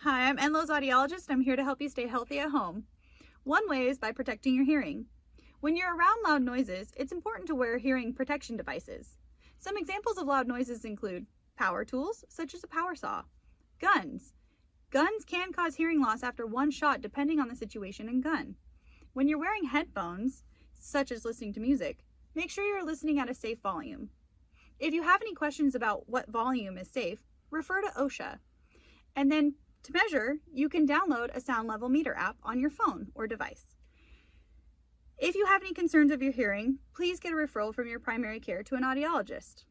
Hi, I'm Enloe's audiologist. I'm here to help you stay healthy at home. One way is by protecting your hearing. When you're around loud noises, it's important to wear hearing protection devices. Some examples of loud noises include power tools, such as a power saw, guns. Guns can cause hearing loss after one shot depending on the situation and gun. When you're wearing headphones, such as listening to music, make sure you're listening at a safe volume. If you have any questions about what volume is safe, refer to OSHA. And then to measure, you can download a sound level meter app on your phone or device. If you have any concerns of your hearing, please get a referral from your primary care to an audiologist.